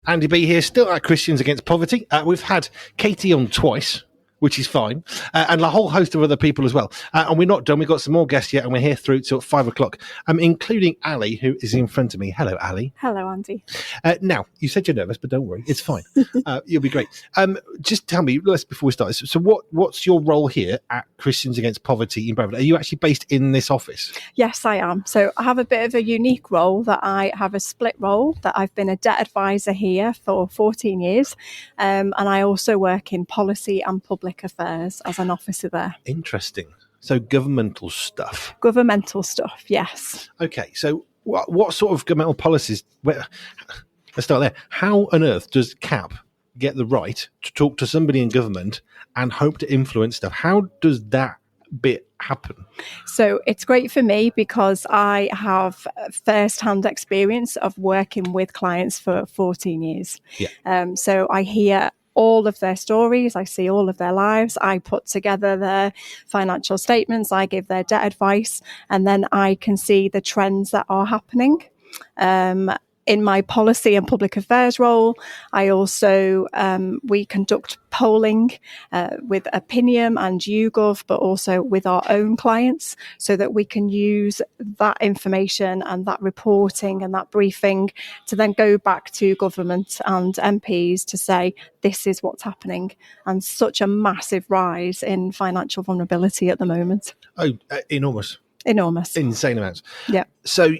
Andy B here, still at Christians Against Poverty. We've had Katie on twice, which is fine, and a whole host of other people as well. And we're not done. We've got some more guests yet, and we're here through till 5 o'clock, including Ali, who is in front of me. Hello, Ali. Hello, Andy. Now, you said you're nervous, but don't worry. It's fine. You'll be great. Just tell me, before we start, so what's your role here at Christians Against Poverty in Bradford? Are you actually based in this office? Yes, I am. So I have a bit of a unique role that I have a split role, that I've been a debt advisor here for 14 years. And I also work in policy and public affairs as an officer there. Interesting. So governmental stuff. Governmental stuff, yes. Okay, so what sort of governmental policies? Let's start there. How on earth does CAP get the right to talk to somebody in government and hope to influence stuff? How does that bit happen? So it's great for me because I have first-hand experience of working with clients for 14 years. Yeah. So I hear all of their stories, I see all of their lives, I put together their financial statements, I give their debt advice, and then I can see the trends that are happening. In my policy and public affairs role, I also, we conduct polling with Opinium and YouGov, but also with our own clients, so that we can use that information and that reporting and that briefing to then go back to government and MPs to say, this is what's happening. And such a massive rise in financial vulnerability at the moment. Oh, enormous. Insane amounts. Yeah. So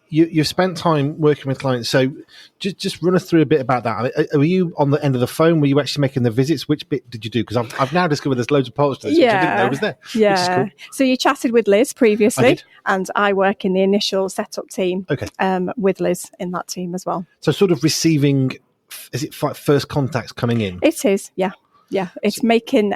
you've spent time working with clients. So just run us through a bit about that. I mean, were you on the end of the phone? Were you actually making the visits? Which bit did you do? Because I've now discovered there's loads of parts to this, which I didn't know was there. Yeah. Which is cool. So you chatted with Liz previously, I did. and I work in the initial setup team. Okay. With Liz in that team as well. So sort of receiving, is it first contacts coming in? It is, yeah. Yeah, it's making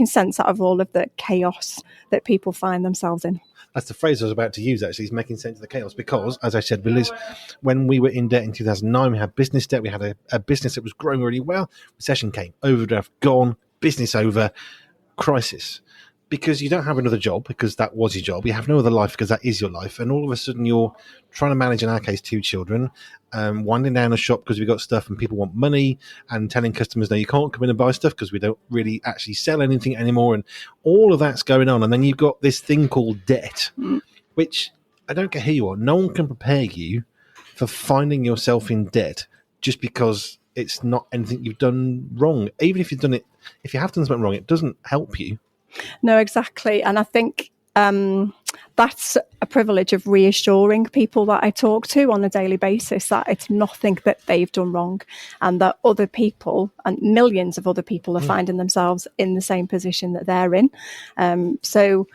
sense out of all of the chaos that people find themselves in. That's the phrase I was about to use, actually, is making sense of the chaos. Because, as I said, Liz, when we were in debt in 2009, we had business debt. We had a business that was growing really well. Recession came, overdraft gone, business over, crisis. Because you don't have another job, because that was your job. You have no other life, because that is your life. And all of a sudden, you're trying to manage, in our case, 2 children, winding down a shop because we've got stuff and people want money, and telling customers, no, you can't come in and buy stuff because we don't really actually sell anything anymore. And all of that's going on. And then you've got this thing called debt, which I don't care who you are. No one can prepare you for finding yourself in debt just because it's not anything you've done wrong. Even if you've done it, if you have done something wrong, it doesn't help you. No, exactly. And I think that's a privilege of reassuring people that I talk to on a daily basis that it's nothing that they've done wrong, and that other people and millions of other people are finding themselves in the same position that they're in. So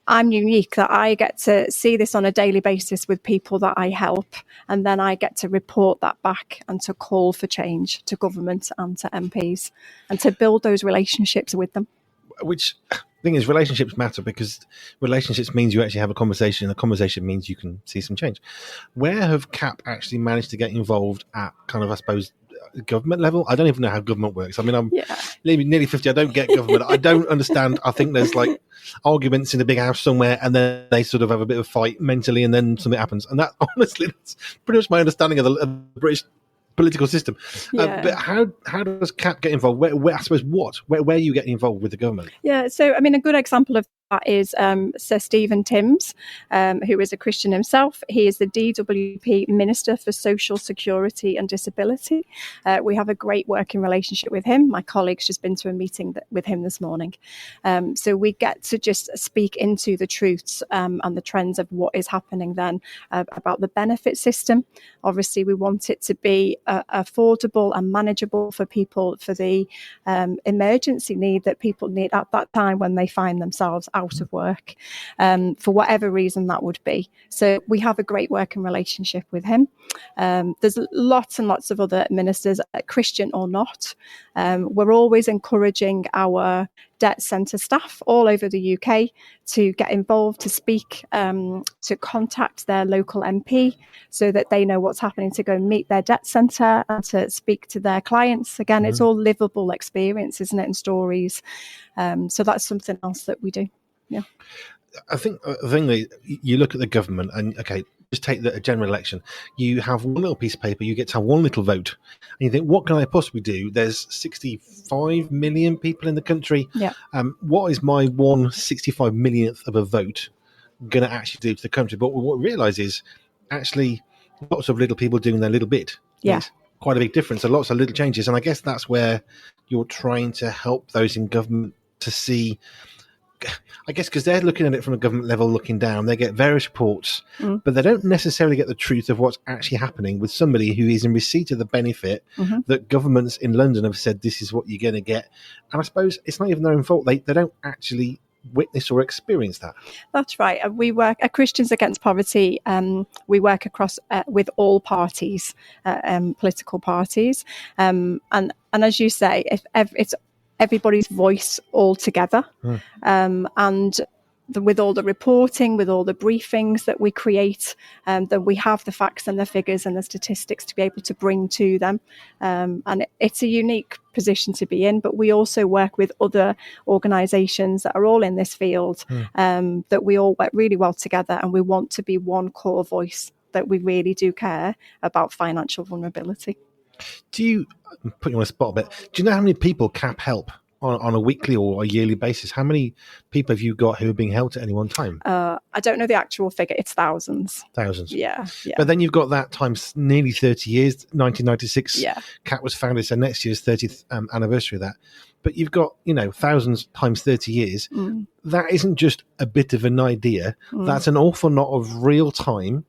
I'm unique that I get to see this on a daily basis with people that I help, and then I get to report that back and to call for change to government and to MPs and to build those relationships with them. Which thing is, relationships matter, because relationships means you actually have a conversation, and a conversation means you can see some change. Where have CAP actually managed to get involved at kind of, I suppose, government level? I don't even know how government works. I mean, I'm nearly 50. I don't get government. I don't understand. I think there's like arguments in a big house somewhere, and then they sort of have a bit of a fight mentally, and then something happens. And that, honestly, that's pretty much my understanding of the British political system. But how does CAP get involved? Where I suppose where are you getting involved with the government? Yeah, so I mean, a good example of that is Sir Stephen Timms, who is a Christian himself. He is the DWP Minister for Social Security and Disability. We have a great working relationship with him. My colleague's just been to a meeting with him this morning. So we get to just speak into the truths and the trends of what is happening then about the benefit system. Obviously, we want it to be affordable and manageable for people, for the emergency need that people need at that time when they find themselves out of work, for whatever reason that would be. So we have a great working relationship with him. There's lots and lots of other ministers, Christian or not. We're always encouraging our debt centre staff all over the UK to get involved, to speak, to contact their local MP so that they know what's happening, to go and meet their debt centre and to speak to their clients. Again, it's all livable experience, isn't it, and stories. So that's something else that we do. Yeah. I think the thing that you look at the government and, okay, just take a general election. You have one little piece of paper, you get to have one little vote. And you think, what can I possibly do? There's 65 million people in the country. Yeah. What is my 1/65 millionth of a vote going to actually do to the country? But what we realise is actually lots of little people doing their little bit. Yeah. Makes quite a big difference. And lots of little changes. And I guess that's where you're trying to help those in government to see, I guess, because they're looking at it from a government level, looking down, they get various reports, but they don't necessarily get the truth of what's actually happening with somebody who is in receipt of the benefit that governments in London have said, this is what you're going to get. And I suppose it's not even their own fault. They don't actually witness or experience that. That's right. We work at Christians Against Poverty. We work across with all parties, political parties. And as you say, if it's everybody's voice all together, and with all the reporting, with all the briefings that we create, that we have the facts and the figures and the statistics to be able to bring to them. And it's a unique position to be in, but we also work with other organisations that are all in this field, that we all work really well together, and we want to be one core voice, that we really do care about financial vulnerability. Do you, put you on the spot a bit, do you know how many people CAP help on a weekly or a yearly basis? How many people have you got who are being helped at any one time? I don't know the actual figure. It's thousands. Thousands. Yeah. But then you've got that times nearly 30 years, 1996. Yeah. CAP was founded, so next year's 30th anniversary of that. But you've got, thousands times 30 years. That isn't just a bit of an idea. That's an awful lot of real-time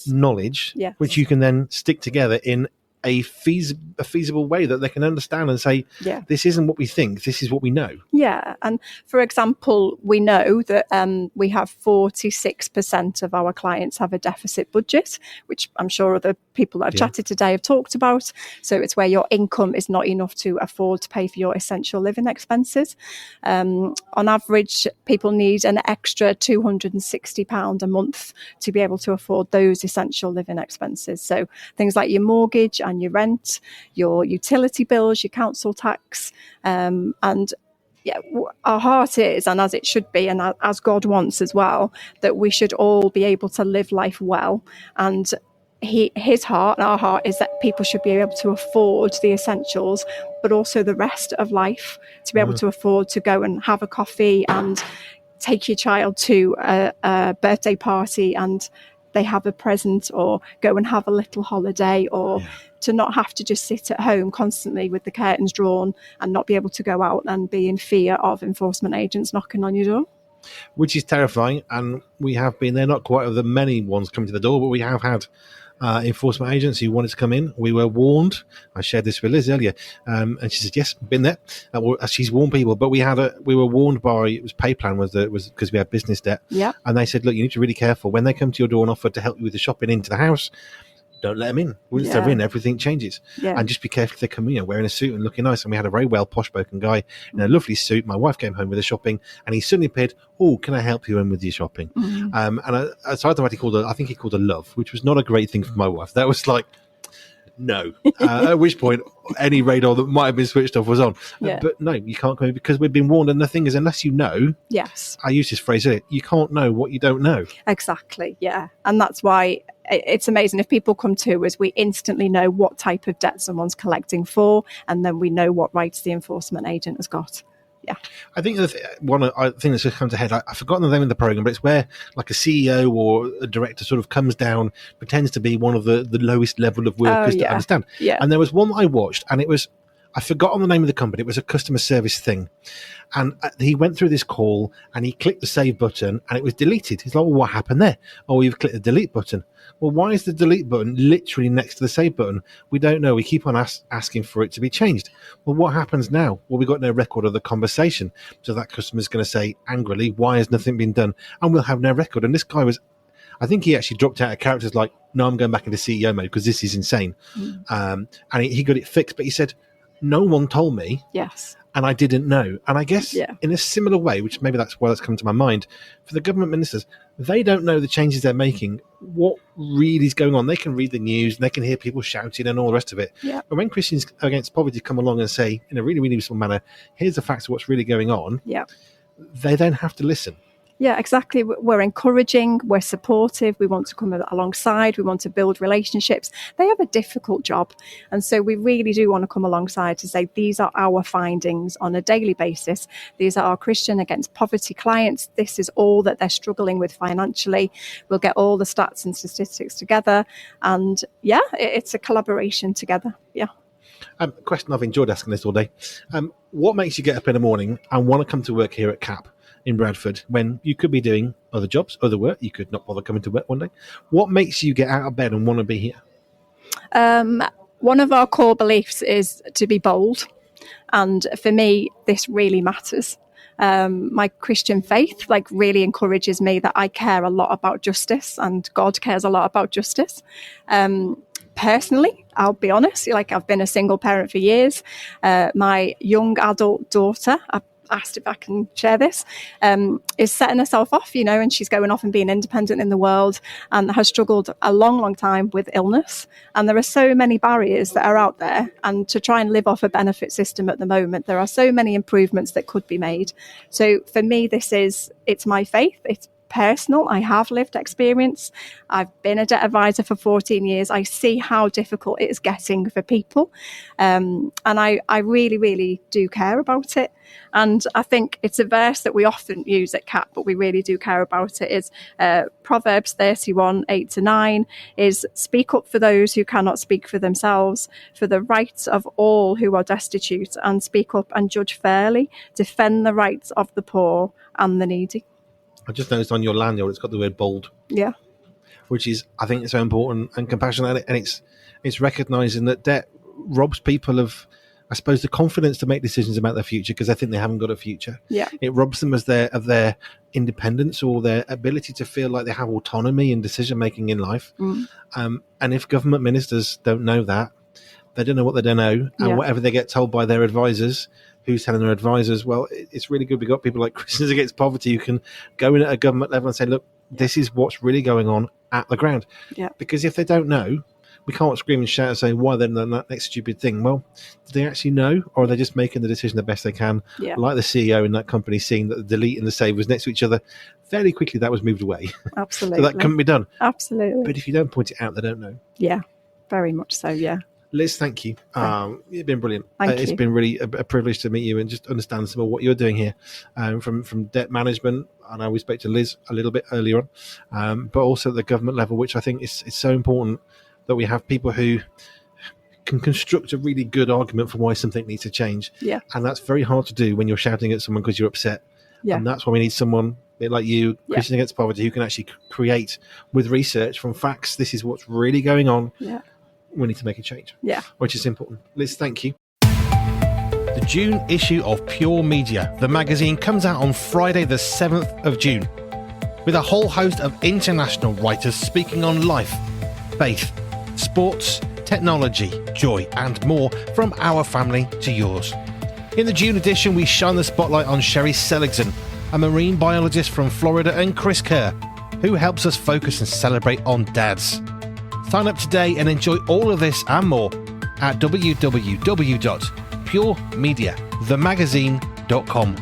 knowledge, which you can then stick together in a feasible way that they can understand and say, this isn't what we think, this is what we know. Yeah. And for example, we know that we have 46% of our clients have a deficit budget, which I'm sure other people that I've chatted today have talked about. So it's where your income is not enough to afford to pay for your essential living expenses. On average, people need an extra £260 a month to be able to afford those essential living expenses. So things like your mortgage and your rent, your utility bills, your council tax, and our heart is, and as it should be, and as God wants as well, that we should all be able to live life well. And his heart and our heart is that people should be able to afford the essentials, but also the rest of life, to be able to afford to go and have a coffee and take your child to a birthday party and they have a present, or go and have a little holiday, or to not have to just sit at home constantly with the curtains drawn and not be able to go out and be in fear of enforcement agents knocking on your door. Which is terrifying, and we have been there, not quite of the many ones coming to the door, but we have had enforcement agents who wanted to come in. We were warned. I shared this with Liz earlier, and she said, yes, been there. She's warned people, but we were warned by, it was Payplan, was because we had business debt. Yeah. And they said, look, you need to be really careful. When they come to your door and offer to help you with the shopping into the house, don't let them in. Once they're in, everything changes. Yeah. And just be careful if they come in, wearing a suit and looking nice. And we had a very well posh-spoken guy in a lovely suit. My wife came home with the shopping, and he suddenly appeared, oh, can I help you in with your shopping? And so I think he called her love, which was not a great thing for my wife. That was like, no. At which point, any radar that might have been switched off was on. But no, you can't come in because we've been warned. And the thing is, unless you know, I use this phrase earlier, you can't know what you don't know. Exactly, yeah. And that's why it's amazing. If people come to us, we instantly know what type of debt someone's collecting for, and then we know what rights the enforcement agent has got. Yeah, I think one thing that's just come to head, I've forgotten the name of the program, but it's where like a CEO or a director sort of comes down, pretends to be one of the lowest level of workers to understand. Yeah. And there was one that I watched, and I've forgotten the name of the company. It was a customer service thing. And he went through this call and he clicked the save button and it was deleted. He's like, well, what happened there? Oh, you've clicked the delete button. Well, why is the delete button literally next to the save button? We don't know. We keep on asking for it to be changed. Well, what happens now? Well, we've got no record of the conversation. So that customer's going to say angrily, why has nothing been done? And we'll have no record. And this guy I think he actually dropped out of characters like, no, I'm going back into CEO mode because this is insane. And he got it fixed. But he said, no one told me. Yes. And I didn't know. And I guess in a similar way, which maybe that's why that's come to my mind, for the government ministers, they don't know the changes they're making, what really is going on. They can read the news and they can hear people shouting and all the rest of it. Yeah. But when Christians Against Poverty come along and say, in a really, really useful manner, here's the facts of what's really going on, they then have to listen. Yeah, exactly. We're encouraging, we're supportive, we want to come alongside, we want to build relationships. They have a difficult job. And so we really do want to come alongside to say, these are our findings on a daily basis. These are our Christian Against Poverty clients. This is all that they're struggling with financially. We'll get all the stats and statistics together. And yeah, it's a collaboration together. Yeah. Question I've enjoyed asking this all day. What makes you get up in the morning and want to come to work here at CAP in Bradford when you could be doing other jobs, other work? You could not bother coming to work one day. What makes you get out of bed and want to be here? One of our core beliefs is to be bold. And for me, this really matters. My Christian faith really encourages me that I care a lot about justice, and God cares a lot about justice. Personally, I'll be honest, I've been a single parent for years. My young adult daughter, I've asked if I can share this, is setting herself off, and she's going off and being independent in the world, and has struggled a long, long time with illness. And there are so many barriers that are out there. And to try and live off a benefit system at the moment, there are so many improvements that could be made. So for me, it's my faith. It's personal. I have lived experience. I've been a debt advisor for 14 years. I see how difficult it is getting for people. And I really, really do care about it. And I think it's a verse that we often use at CAP, but we really do care about it, is Proverbs 31, 8-9, is speak up for those who cannot speak for themselves, for the rights of all who are destitute, and speak up and judge fairly, defend the rights of the poor and the needy. I just noticed on your lanyard it's got the word bold. Yeah. Which is, I think, it's so important and compassionate, and it's recognising that debt robs people of, I suppose, the confidence to make decisions about their future because they think they haven't got a future. Yeah. It robs them of their independence or their ability to feel like they have autonomy in decision making in life. And if government ministers don't know that, they don't know what they don't know, and whatever they get told by their advisors, who's telling their advisors, well, it's really good. We've got people like Christians Against Poverty who can go in at a government level and say, look, this is what's really going on at the ground. Yeah. Because if they don't know, we can't scream and shout and say, why they've done that next stupid thing. Well, do they actually know, or are they just making the decision the best they can? Yeah. Like the CEO in that company seeing that the delete and the save was next to each other, fairly quickly that was moved away. Absolutely. So that couldn't be done. Absolutely. But if you don't point it out, they don't know. Yeah, very much so, yeah. Liz, thank you. You've been brilliant. It's you. been really a privilege to meet you and just understand some of what you're doing here, from debt management. I know we spoke to Liz a little bit earlier on, but also at the government level, which I think is so important that we have people who can construct a really good argument for why something needs to change. Yeah. And that's very hard to do when you're shouting at someone because you're upset. Yeah. And that's why we need someone a bit like you, Christian Against Poverty, who can actually create with research from facts. This is what's really going on. Yeah. We need to make a change. Yeah. Which is important. Liz, thank you. The June issue of Pure Media, the magazine, comes out on Friday the 7th of June with a whole host of international writers speaking on life, faith, sports, technology, joy and more from our family to yours. In the June edition, we shine the spotlight on Sherry Seligson, a marine biologist from Florida, and Chris Kerr, who helps us focus and celebrate on dads. Sign up today and enjoy all of this and more at www.puremediathemagazine.com.